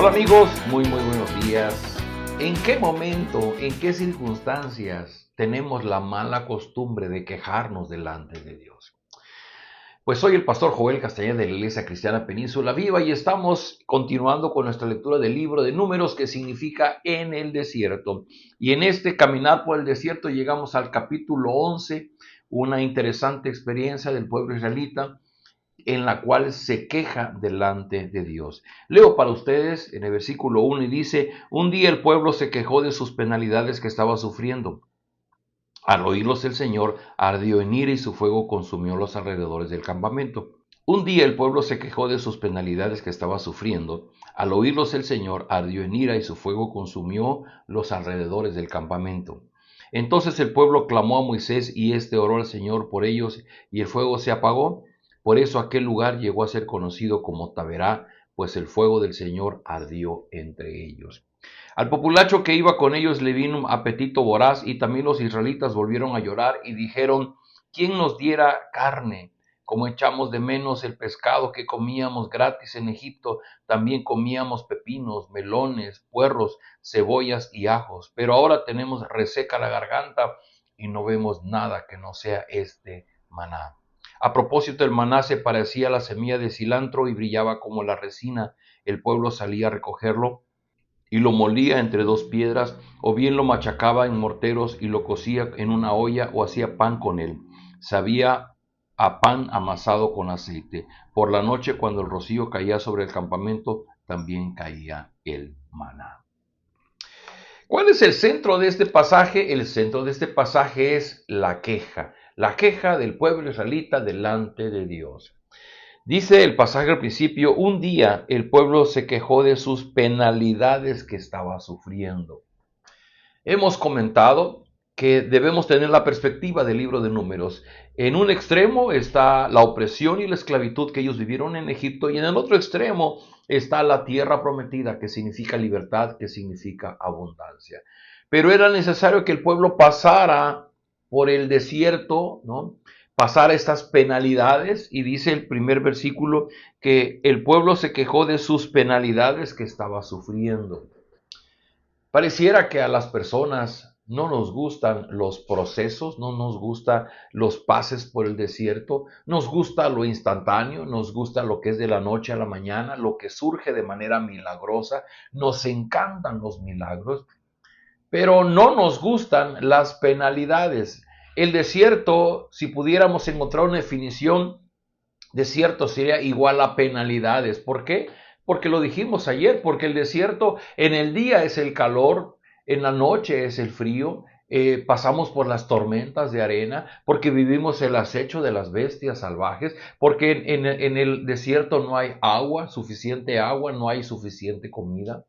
Hola amigos, muy buenos días. ¿En qué momento, en qué circunstancias tenemos la mala costumbre de quejarnos delante de Dios? Pues soy el pastor Joel Castañeda de la Iglesia Cristiana Península Viva y estamos continuando con nuestra lectura del libro de Números, que significa en el desierto. Y en este caminar por el desierto llegamos al capítulo 11, una interesante experiencia del pueblo israelita en la cual se queja delante de Dios. Leo para ustedes en el versículo 1 y dice: un día el pueblo se quejó de sus penalidades que estaba sufriendo. Al oírlos el Señor ardió en ira y su fuego consumió los alrededores del campamento. Un día el pueblo se quejó de sus penalidades que estaba sufriendo. Al oírlos el Señor ardió en ira y su fuego consumió los alrededores del campamento. Entonces el pueblo clamó a Moisés y éste oró al Señor por ellos y el fuego se apagó. Por eso aquel lugar llegó a ser conocido como Taberá, pues el fuego del Señor ardió entre ellos. Al populacho que iba con ellos le vino un apetito voraz, y también los israelitas volvieron a llorar y dijeron: ¿quién nos diera carne? Como echamos de menos el pescado que comíamos gratis en Egipto, también comíamos pepinos, melones, puerros, cebollas y ajos. Pero ahora tenemos reseca la garganta y no vemos nada que no sea este maná. A propósito, el maná se parecía a la semilla de cilantro y brillaba como la resina. El pueblo salía a recogerlo y lo molía entre dos piedras, o bien lo machacaba en morteros y lo cocía en una olla, o hacía pan con él. Sabía a pan amasado con aceite. Por la noche, cuando el rocío caía sobre el campamento, también caía el maná. ¿Cuál es el centro de este pasaje? El centro de este pasaje es la queja del pueblo israelita delante de Dios. Dice el pasaje al principio: un día el pueblo se quejó de sus penalidades que estaba sufriendo. Hemos comentado que debemos tener la perspectiva del libro de Números. En un extremo está la opresión y la esclavitud que ellos vivieron en Egipto, y en el otro extremo está la tierra prometida, que significa libertad, que significa abundancia. Pero era necesario que el pueblo pasara por el desierto, ¿no? Pasar estas penalidades, y dice el primer versículo que el pueblo se quejó de sus penalidades que estaba sufriendo. Pareciera que a las personas no nos gustan los procesos, no nos gustan los pases por el desierto, nos gusta lo instantáneo, nos gusta lo que es de la noche a la mañana, lo que surge de manera milagrosa, nos encantan los milagros, pero no nos gustan las penalidades. El desierto, si pudiéramos encontrar una definición, desierto sería igual a penalidades. ¿Por qué? Porque lo dijimos ayer, porque el desierto en el día es el calor, en la noche es el frío, pasamos por las tormentas de arena, porque vivimos el acecho de las bestias salvajes, porque en el desierto no hay suficiente agua, no hay suficiente comida.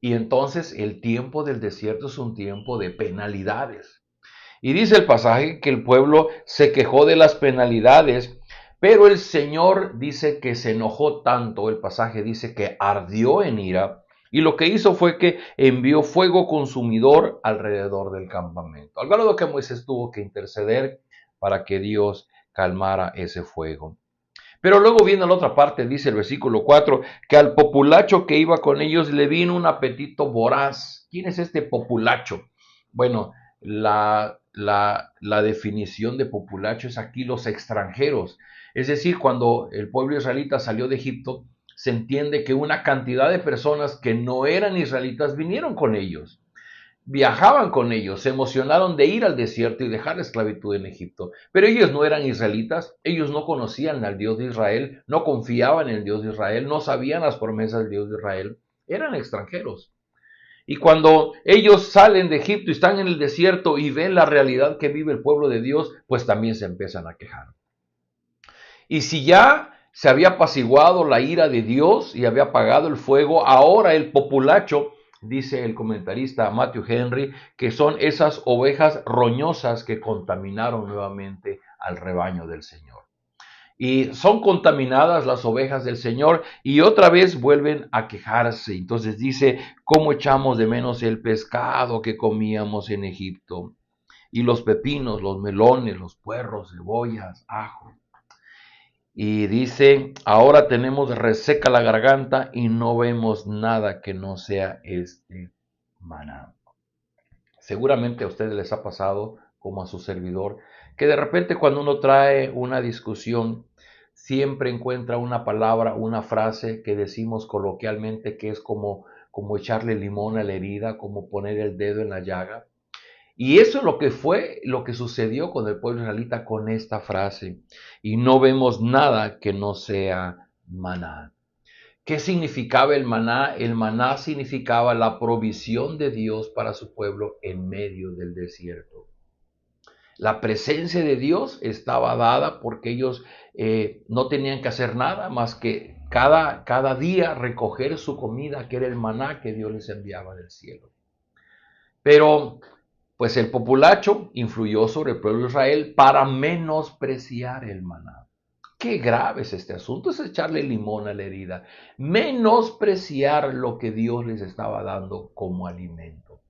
Y entonces el tiempo del desierto es un tiempo de penalidades. Y dice el pasaje que el pueblo se quejó de las penalidades, pero el Señor dice que se enojó tanto. El pasaje dice que ardió en ira, y lo que hizo fue que envió fuego consumidor alrededor del campamento. Al grado que Moisés tuvo que interceder para que Dios calmara ese fuego. Pero luego viene la otra parte, dice el versículo 4, que al populacho que iba con ellos le vino un apetito voraz. ¿Quién es este populacho? Bueno, la definición de populacho es aquí los extranjeros. Es decir, cuando el pueblo israelita salió de Egipto, se entiende que una cantidad de personas que no eran israelitas vinieron con ellos. Viajaban con ellos, se emocionaron de ir al desierto y dejar la esclavitud en Egipto. Pero ellos no eran israelitas, ellos no conocían al Dios de Israel, no confiaban en el Dios de Israel, no sabían las promesas del Dios de Israel, eran extranjeros. Y cuando ellos salen de Egipto y están en el desierto y ven la realidad que vive el pueblo de Dios, pues también se empiezan a quejar. Y si ya se había apaciguado la ira de Dios y había apagado el fuego, ahora el populacho, dice el comentarista Matthew Henry, que son esas ovejas roñosas que contaminaron nuevamente al rebaño del Señor. Y son contaminadas las ovejas del Señor y otra vez vuelven a quejarse. Entonces dice: ¿cómo echamos de menos el pescado que comíamos en Egipto? Y los pepinos, los melones, los puerros, cebollas, ajo. Y dice, ahora tenemos reseca la garganta y no vemos nada que no sea este maná. Seguramente a ustedes les ha pasado, como a su servidor, que de repente cuando uno trae una discusión, siempre encuentra una palabra, una frase que decimos coloquialmente que es como echarle limón a la herida, como poner el dedo en la llaga. Y eso es lo que fue, lo que sucedió con el pueblo israelita con esta frase. Y no vemos nada que no sea maná. ¿Qué significaba el maná? El maná significaba la provisión de Dios para su pueblo en medio del desierto. La presencia de Dios estaba dada porque ellos no tenían que hacer nada más que cada día recoger su comida, que era el maná que Dios les enviaba del cielo. Pero pues el populacho influyó sobre el pueblo de Israel para menospreciar el maná. Qué grave es este asunto, es echarle limón a la herida, menospreciar lo que Dios les estaba dando como alimento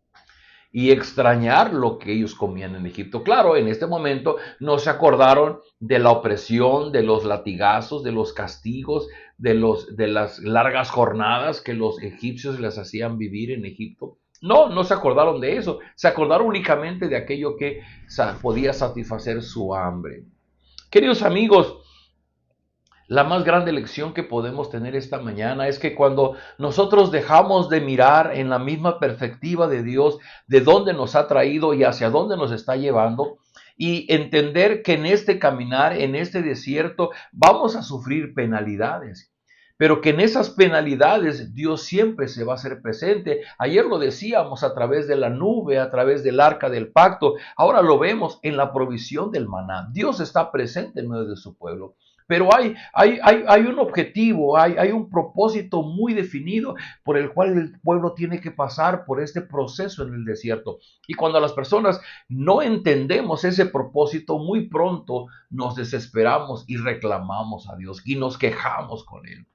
y extrañar lo que ellos comían en Egipto. Claro, en este momento no se acordaron de la opresión, de los latigazos, de los castigos, de las largas jornadas que los egipcios les hacían vivir en Egipto. No, no se acordaron de eso, se acordaron únicamente de aquello que podía satisfacer su hambre. Queridos amigos, la más grande lección que podemos tener esta mañana es que cuando nosotros dejamos de mirar en la misma perspectiva de Dios, de dónde nos ha traído y hacia dónde nos está llevando, y entender que en este caminar, en este desierto, vamos a sufrir penalidades, pero que en esas penalidades Dios siempre se va a hacer presente. Ayer lo decíamos a través de la nube, a través del arca del pacto, ahora lo vemos en la provisión del maná. Dios está presente en medio de su pueblo. Pero hay un objetivo, hay un propósito muy definido por el cual el pueblo tiene que pasar por este proceso en el desierto. Y cuando las personas no entendemos ese propósito, muy pronto nos desesperamos y reclamamos a Dios y nos quejamos con Él.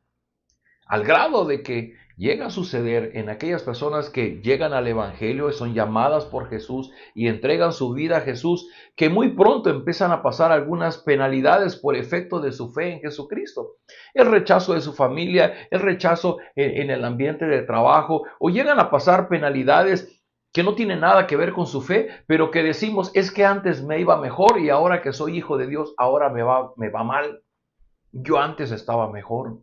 Al grado de que llega a suceder en aquellas personas que llegan al Evangelio y son llamadas por Jesús y entregan su vida a Jesús, que muy pronto empiezan a pasar algunas penalidades por efecto de su fe en Jesucristo. El rechazo de su familia, el rechazo en el ambiente de trabajo, o llegan a pasar penalidades que no tienen nada que ver con su fe, pero que decimos, es que antes me iba mejor y ahora que soy hijo de Dios, ahora me va mal. Yo antes estaba mejor.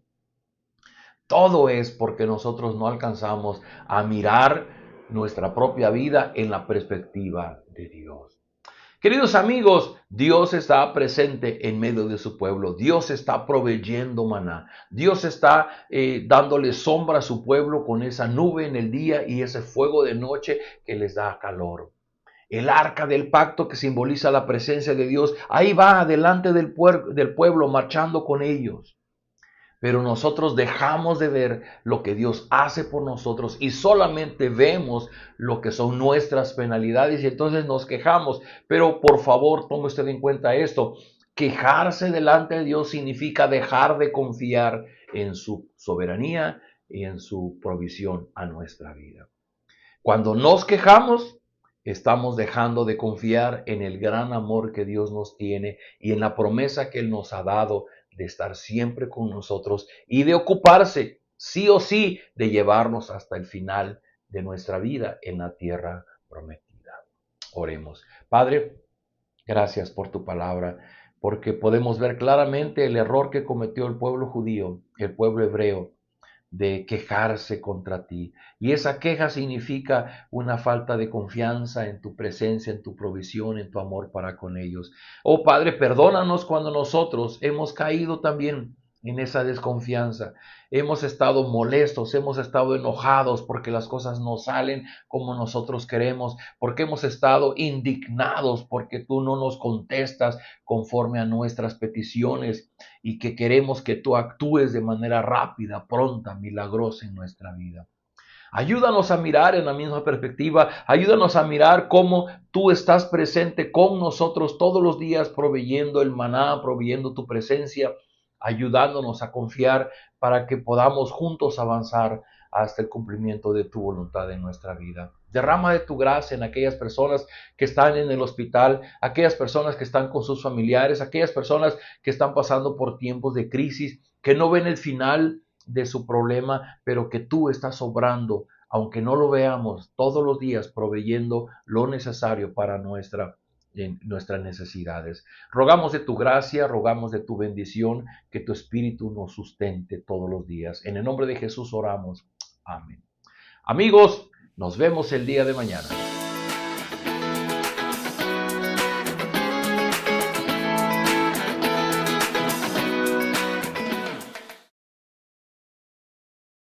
Todo es porque nosotros no alcanzamos a mirar nuestra propia vida en la perspectiva de Dios. Queridos amigos, Dios está presente en medio de su pueblo. Dios está proveyendo maná. Dios está dándole sombra a su pueblo con esa nube en el día y ese fuego de noche que les da calor. El arca del pacto que simboliza la presencia de Dios, ahí va delante del pueblo marchando con ellos. Pero nosotros dejamos de ver lo que Dios hace por nosotros y solamente vemos lo que son nuestras penalidades y entonces nos quejamos. Pero por favor, tome usted en cuenta esto. Quejarse delante de Dios significa dejar de confiar en su soberanía y en su provisión a nuestra vida. Cuando nos quejamos, estamos dejando de confiar en el gran amor que Dios nos tiene y en la promesa que Él nos ha dado de estar siempre con nosotros y de ocuparse, sí o sí, de llevarnos hasta el final de nuestra vida en la tierra prometida. Oremos. Padre, gracias por tu palabra, porque podemos ver claramente el error que cometió el pueblo judío, el pueblo hebreo, de quejarse contra ti. Y esa queja significa una falta de confianza en tu presencia, en tu provisión, en tu amor para con ellos. Oh Padre, perdónanos cuando nosotros hemos caído también en esa desconfianza. Hemos estado molestos, hemos estado enojados porque las cosas no salen como nosotros queremos, porque hemos estado indignados porque tú no nos contestas conforme a nuestras peticiones y que queremos que tú actúes de manera rápida, pronta, milagrosa en nuestra vida. Ayúdanos a mirar en la misma perspectiva, ayúdanos a mirar cómo tú estás presente con nosotros todos los días, proveyendo el maná, proveyendo tu presencia, ayudándonos a confiar para que podamos juntos avanzar hasta el cumplimiento de tu voluntad en nuestra vida. Derrama de tu gracia en aquellas personas que están en el hospital, aquellas personas que están con sus familiares, aquellas personas que están pasando por tiempos de crisis, que no ven el final de su problema, pero que tú estás obrando, aunque no lo veamos, todos los días proveyendo lo necesario para nuestras necesidades. Rogamos de tu gracia, rogamos de tu bendición, que tu Espíritu nos sustente todos los días. En el nombre de Jesús oramos. Amén. Amigos, nos vemos el día de mañana.